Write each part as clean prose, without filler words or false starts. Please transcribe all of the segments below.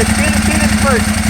feel it first.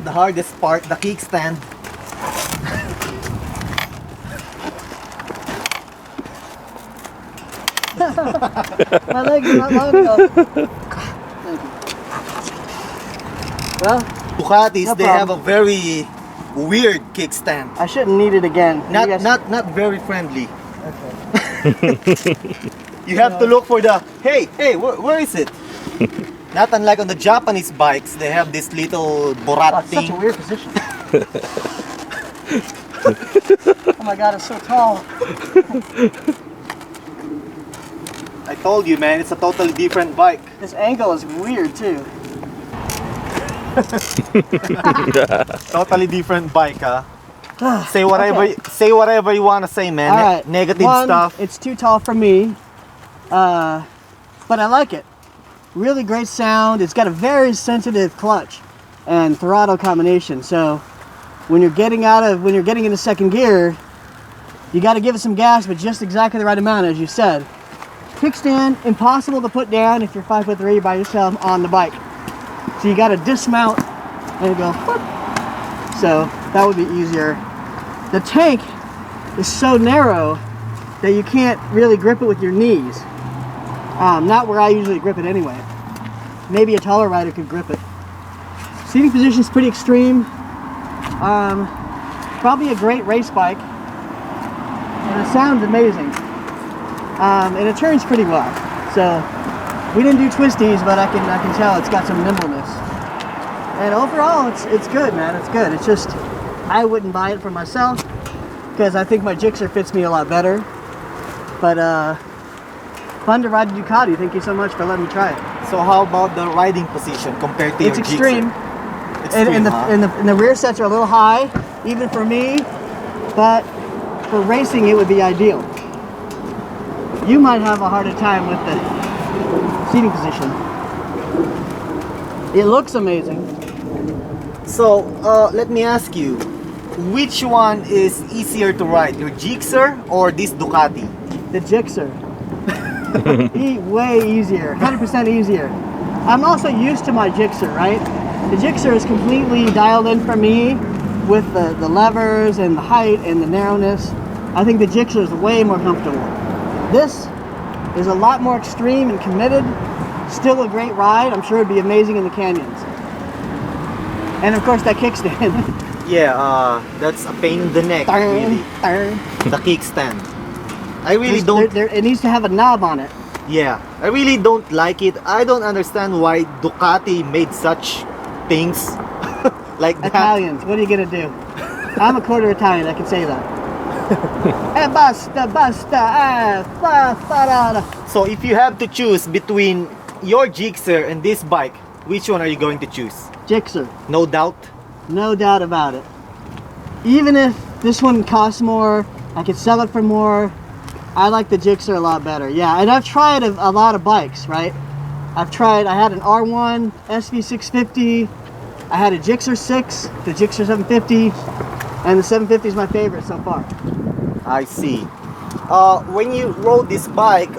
The hardest part, the kickstand. My legs are not long enough. Thank you. Well, Ducatis, no they have a very weird kickstand. I shouldn't need it again. Not very friendly. Okay. You have to look for the, hey, where is it? Not unlike on the Japanese bikes, they have this little borat thing. Such a weird position. Oh my god, it's so tall. I told you, man, it's a totally different bike. This angle is weird too. Totally different bike, huh? Say whatever you want to say, man. All right. Negative One, stuff. it's too tall for me, but I like it. Really great sound. It's got a very sensitive clutch and throttle combination. So when you're getting into second gear, you got to give it some gas, but just exactly the right amount, as you said. Kickstand, impossible to put down if you're 5'3" by yourself on the bike. So you got to dismount and go, whoop. So that would be easier. The tank is so narrow that you can't really grip it with your knees. Not where I usually grip it anyway. Maybe a taller rider could grip it. Seating position is pretty extreme. Probably a great race bike. And it sounds amazing. And it turns pretty well. So we didn't do twisties, but I can tell it's got some nimbleness. And overall, it's good, man. It's good. It's just I wouldn't buy it for myself because I think my Gixxer fits me a lot better. But fun to ride the Ducati. Thank you so much for letting me try it. So how about the riding position compared to your It's extreme. Gixxer? And the rear sets are a little high, even for me. But for racing, it would be ideal. You might have a harder time with the seating position. It looks amazing. So let me ask you, which one is easier to ride, your Gixxer or this Ducati? The Gixxer. Way easier, 100% easier. I'm also used to my Gixxer, right? The Gixxer is completely dialed in for me with the levers and the height and the narrowness. I think the Gixxer is way more comfortable. This is a lot more extreme and committed. Still a great ride. I'm sure it'd be amazing in the canyons. And of course that kickstand. Yeah, that's a pain in the neck, really. The kickstand. I really don't... It needs to have a knob on it. Yeah, I really don't like it. I don't understand why Ducati made such things like that. Italians, what are you gonna do? I'm a quarter Italian, I can say that. So if you have to choose between your Gixxer and this bike, which one are you going to choose? Gixxer. No doubt? No doubt about it. Even if this one costs more, I could sell it for more. I like the Gixxer a lot better. Yeah, and I've tried a lot of bikes, right? I had an R1 SV650, I had a Gixxer 6, the Gixxer 750, and the 750 is my favorite so far. I see. When you rode this bike,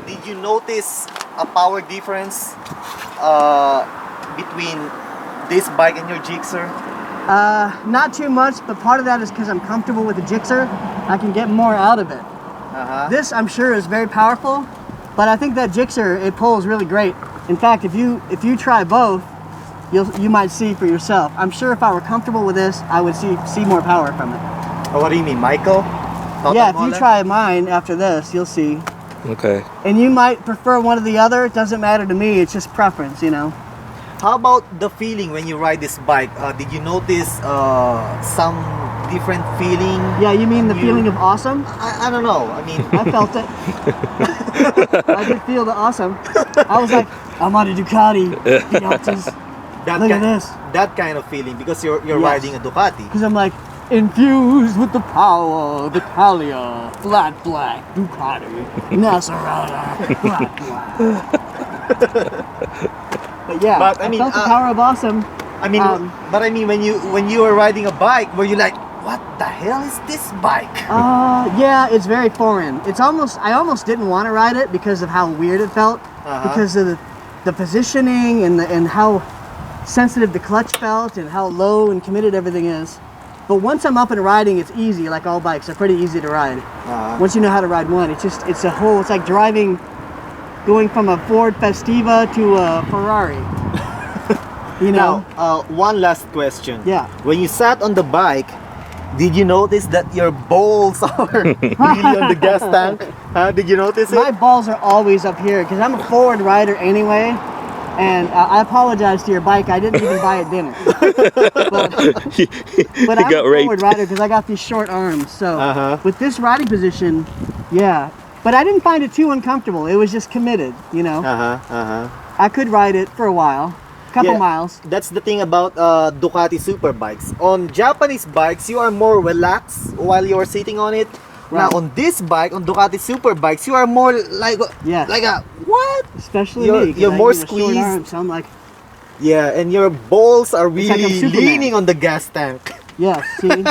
did you notice a power difference between this bike and your Gixxer? Not too much, but part of that is because I'm comfortable with the Gixxer. I can get more out of it. This, I'm sure, is very powerful, but I think that Gixxer, it pulls really great. In fact, if you try both, you might see for yourself. I'm sure if I were comfortable with this, I would see more power from it. Oh, what do you mean, Michael? Yeah, if you try mine after this, you'll see. Okay. And you might prefer one or the other. It doesn't matter to me. It's just preference, you know. How about the feeling when you ride this bike? Did you notice some different feeling? Yeah, you mean the feeling of awesome? I don't know. I mean, I felt it. I did feel the awesome. I was like, I'm on a Ducati. Look at this. That kind of feeling because you're Yes. riding a Ducati. Because I'm like, infused with the power of Italia, flat black, Ducati, Maserati, flat black. But yeah, But, I mean, felt the power of awesome. I mean, but I mean, when you were riding a bike, were you like, what the hell is this bike? Yeah, it's very foreign. I almost didn't want to ride it because of how weird it felt, because of the positioning and how sensitive the clutch felt and how low and committed everything is. But once I'm up and riding, it's easy. Like all bikes, they're pretty easy to ride. Once you know how to ride one, it's like driving, going from a Ford Festiva to a Ferrari. You know? Now, one last question. Yeah. When you sat on the bike, did you notice that your balls are really on the gas tank? Did you notice it? My balls are always up here because I'm a forward rider anyway. And I apologize to your bike. I didn't even buy it dinner. but I'm a forward rider because I got these short arms. So with this riding position, yeah. But I didn't find it too uncomfortable. It was just committed, you know. I could ride it for a while, couple miles. That's the thing about Ducati Superbikes. On Japanese bikes, you are more relaxed while you are sitting on it. Right. Now on this bike, on Ducati Superbikes, you are more like a what? Especially you're, me. 'Cause you're I more use a short squeezed. arm, so I'm like, yeah, and your balls are like I'm really Superman. leaning on the gas tank. yeah, see?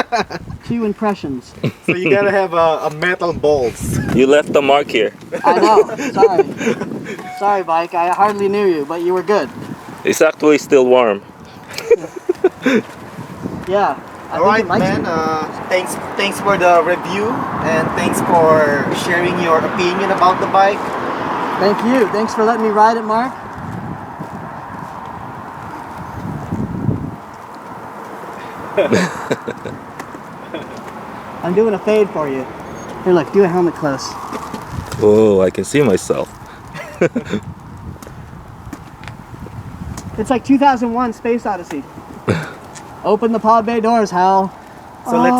2 impressions. So you gotta have a metal balls. You left the mark here. I know. Sorry. Sorry, bike. I hardly knew you, but you were good. It's actually still warm. Yeah. All right, man. Thanks for the review and thanks for sharing your opinion about the bike. Thank you. Thanks for letting me ride it, Mark. I'm doing a fade for you. Here, look. Do a helmet close. Oh, I can see myself. It's like 2001 Space Odyssey. Open the pod bay doors, Hal. So let's